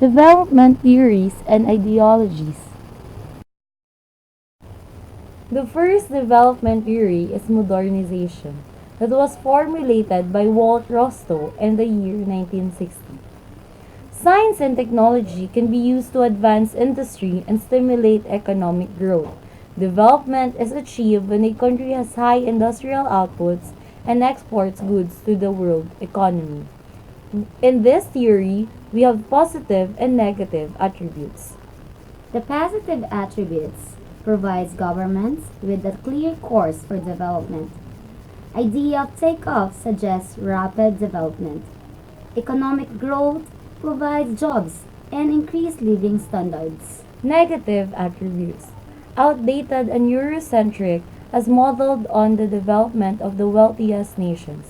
Development theories and ideologies. The first development theory is modernization, that was formulated by Walt Rostow in the year 1960. Science and technology can be used to advance industry and stimulate economic growth. Development is achieved when a country has high industrial outputs and exports goods to the world economy. In this theory, we have positive and negative attributes. The positive attributes provides governments with a clear course for development. Idea of takeoff suggests rapid development. Economic growth provides jobs and increased living standards. Negative attributes. Outdated and Eurocentric as modeled on the development of the wealthiest nations.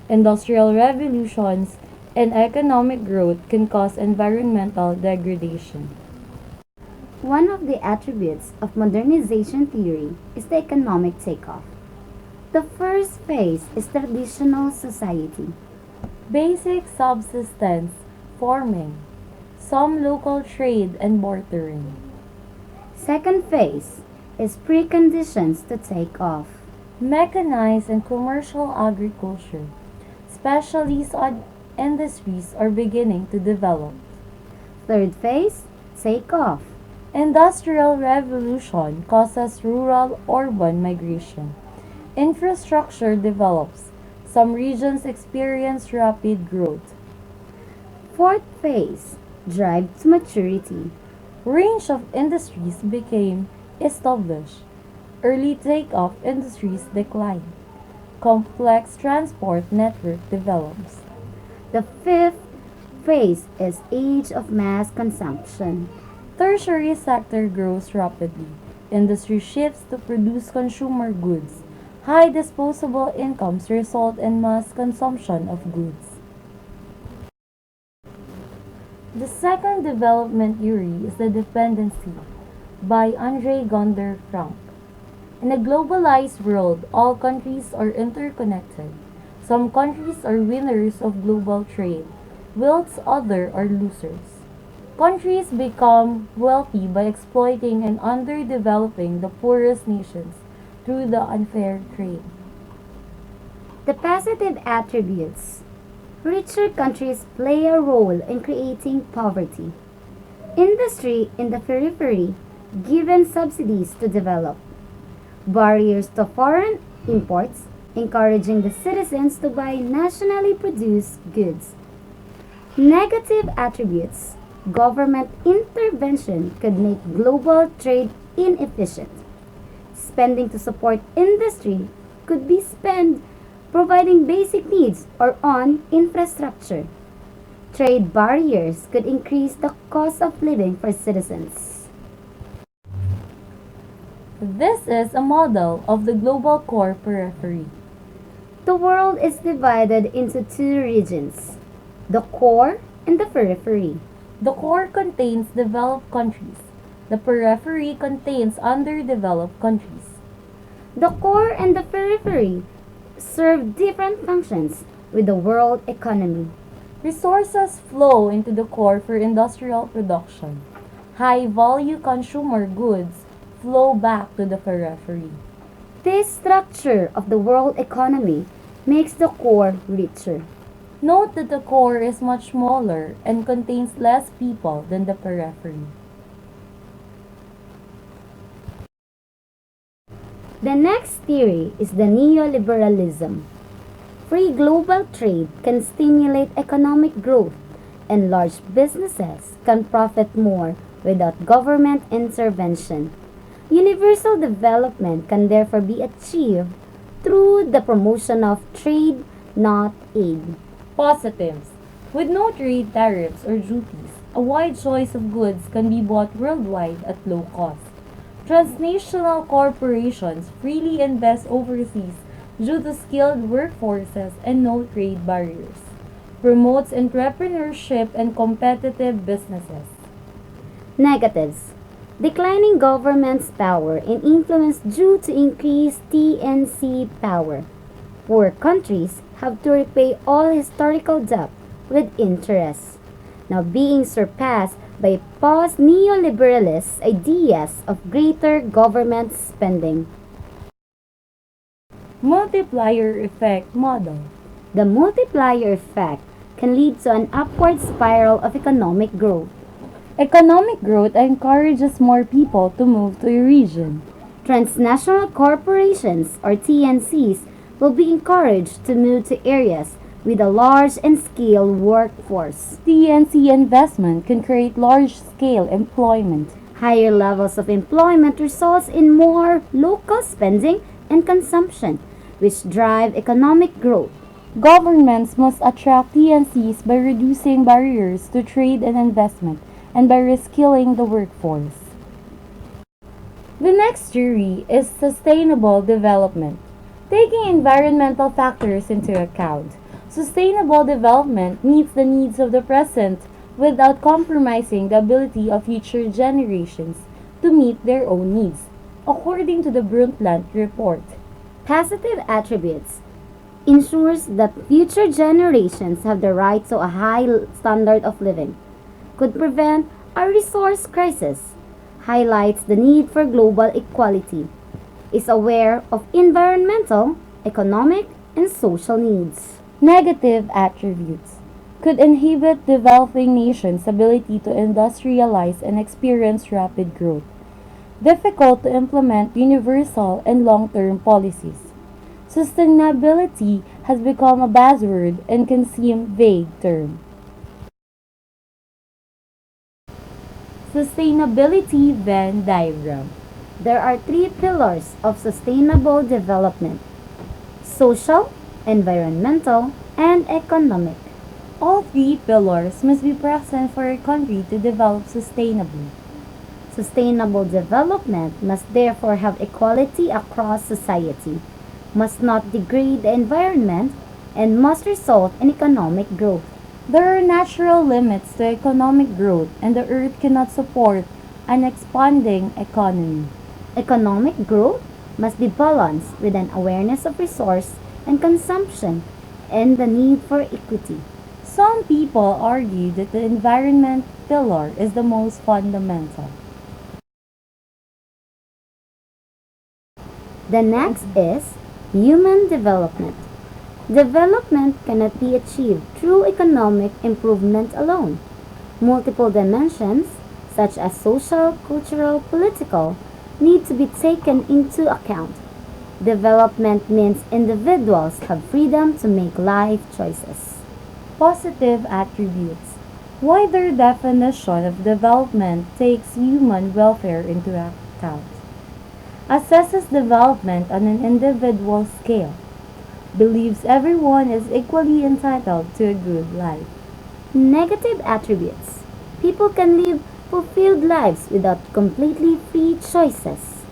Industrial revolutions and economic growth can cause environmental degradation. One of the attributes of modernization theory is the economic takeoff. The first phase is traditional society. Basic subsistence forming. Some local trade and bartering. Second phase is preconditions to take off. Mechanized and commercial agriculture. Specialties industries are beginning to develop. Third phase, take off. Industrial revolution causes rural-urban migration. Infrastructure develops. Some regions experience rapid growth. Fourth phase, drive to maturity. Range of industries became established. Early takeoff industries decline. Complex transport network develops. The fifth phase is age of mass consumption. Tertiary sector grows rapidly. Industry shifts to produce consumer goods. High disposable incomes result in mass consumption of goods. The second development theory is the dependency by Andre Gonder Frank. In a globalized world, all countries are interconnected. Some countries are winners of global trade, whilst others are losers. Countries become wealthy by exploiting and underdeveloping the poorest nations through the unfair trade. The positive attributes. Richer countries play a role in creating poverty. Industry in the periphery given subsidies to develop. Barriers to foreign imports, encouraging the citizens to buy nationally produced goods. Negative attributes. Government intervention could make global trade inefficient. Spending to support industry could be spent providing basic needs or on infrastructure. Trade barriers could increase the cost of living for citizens. This is a model of the global core periphery. The world is divided into two regions, the core and the periphery. The core contains developed countries. The periphery contains underdeveloped countries. The core and the periphery serve different functions with the world economy. Resources flow into the core for industrial production. High-value consumer goods flow back to the periphery. This structure of the world economy makes the core richer. Note that the core is much smaller and contains less people than the periphery. The next theory is the neoliberalism. Free global trade can stimulate economic growth, and large businesses can profit more without government intervention. Universal development can therefore be achieved through the promotion of trade, not aid. Positives. With no trade tariffs or duties, a wide choice of goods can be bought worldwide at low cost. Transnational corporations freely invest overseas due to skilled workforces and no trade barriers. Promotes entrepreneurship and competitive businesses. Negatives. Declining government's power and influence due to increased TNC power. Poor countries have to repay all historical debt with interest. now being surpassed by post-neoliberalist ideas of greater government spending. Multiplier effect model. The multiplier effect can lead to an upward spiral of economic growth. Economic growth encourages more people to move to a region. Transnational corporations, or TNCs, will be encouraged to move to areas with a large and skilled workforce. TNC investment can create large-scale employment. Higher levels of employment results in more local spending and consumption, which drive economic growth. Governments must attract TNCs by reducing barriers to trade and investment and by reskilling the workforce. The next theory is sustainable development. Taking environmental factors into account, sustainable development meets the needs of the present without compromising the ability of future generations to meet their own needs, according to the Brundtland Report. Positive attributes ensures that future generations have the right to a high standard of living, could prevent a resource crisis, highlights the need for global equality, is aware of environmental, economic, and social needs. Negative attributes could inhibit developing nations' ability to industrialize and experience rapid growth. Difficult to implement universal and long-term policies. Sustainability has become a buzzword and can seem vague term. Sustainability Venn diagram. There are three pillars of sustainable development: social, environmental, and economic. All three pillars must be present for a country to develop sustainably. Sustainable development must therefore have equality across society, must not degrade the environment, and must result in economic growth. There are natural limits to economic growth, and the earth cannot support an expanding economy. Economic growth must be balanced with an awareness of resource and consumption and the need for equity. Some people argue that the environment pillar is the most fundamental. The next is human development. Development cannot be achieved through economic improvement alone. Multiple dimensions, such as social, cultural, political, need to be taken into account. Development means individuals have freedom to make life choices. Positive attributes. Wider definition of development takes human welfare into account. Assesses development on an individual scale. Believes everyone is equally entitled to a good life. Negative attributes. People can live fulfilled lives without completely free choices.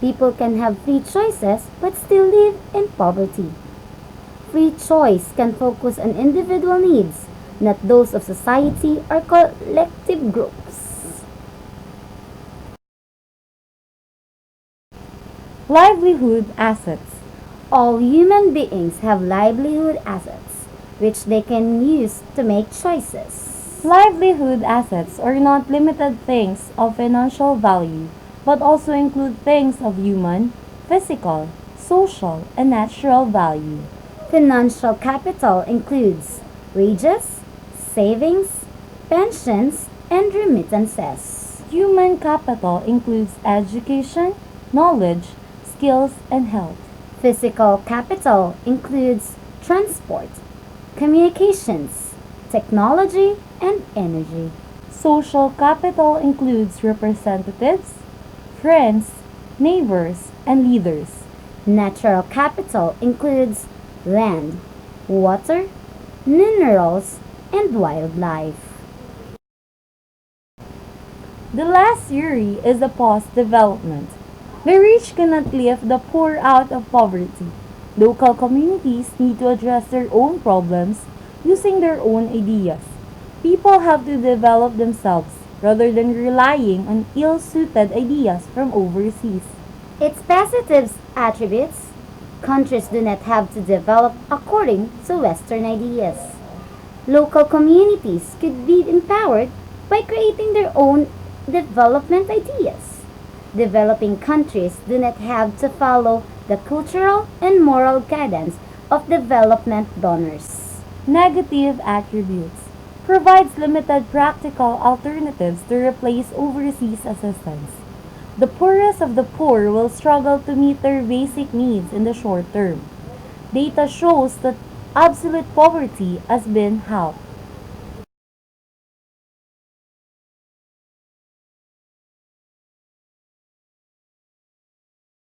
People can have free choices but still live in poverty. Free choice can focus on individual needs, not those of society or collective groups. Livelihood assets. All human beings have livelihood assets, which they can use to make choices. Livelihood assets are not limited things of financial value, but also include things of human, physical, social, and natural value. Financial capital includes wages, savings, pensions, and remittances. Human capital includes education, knowledge, skills, and health. Physical capital includes transport, communications, technology, and energy. Social capital includes representatives, friends, neighbors, and leaders. Natural capital includes land, water, minerals, and wildlife. The last theory is the post-development. The rich cannot lift the poor out of poverty. Local communities need to address their own problems using their own ideas. People have to develop themselves rather than relying on ill-suited ideas from overseas. Its positive attributes: countries do not have to develop according to Western ideas. Local communities could be empowered by creating their own development ideas. Developing countries do not have to follow the cultural and moral guidance of development donors. Negative attributes provides limited practical alternatives to replace overseas assistance. The poorest of the poor will struggle to meet their basic needs in the short term. Data shows that absolute poverty has been halved.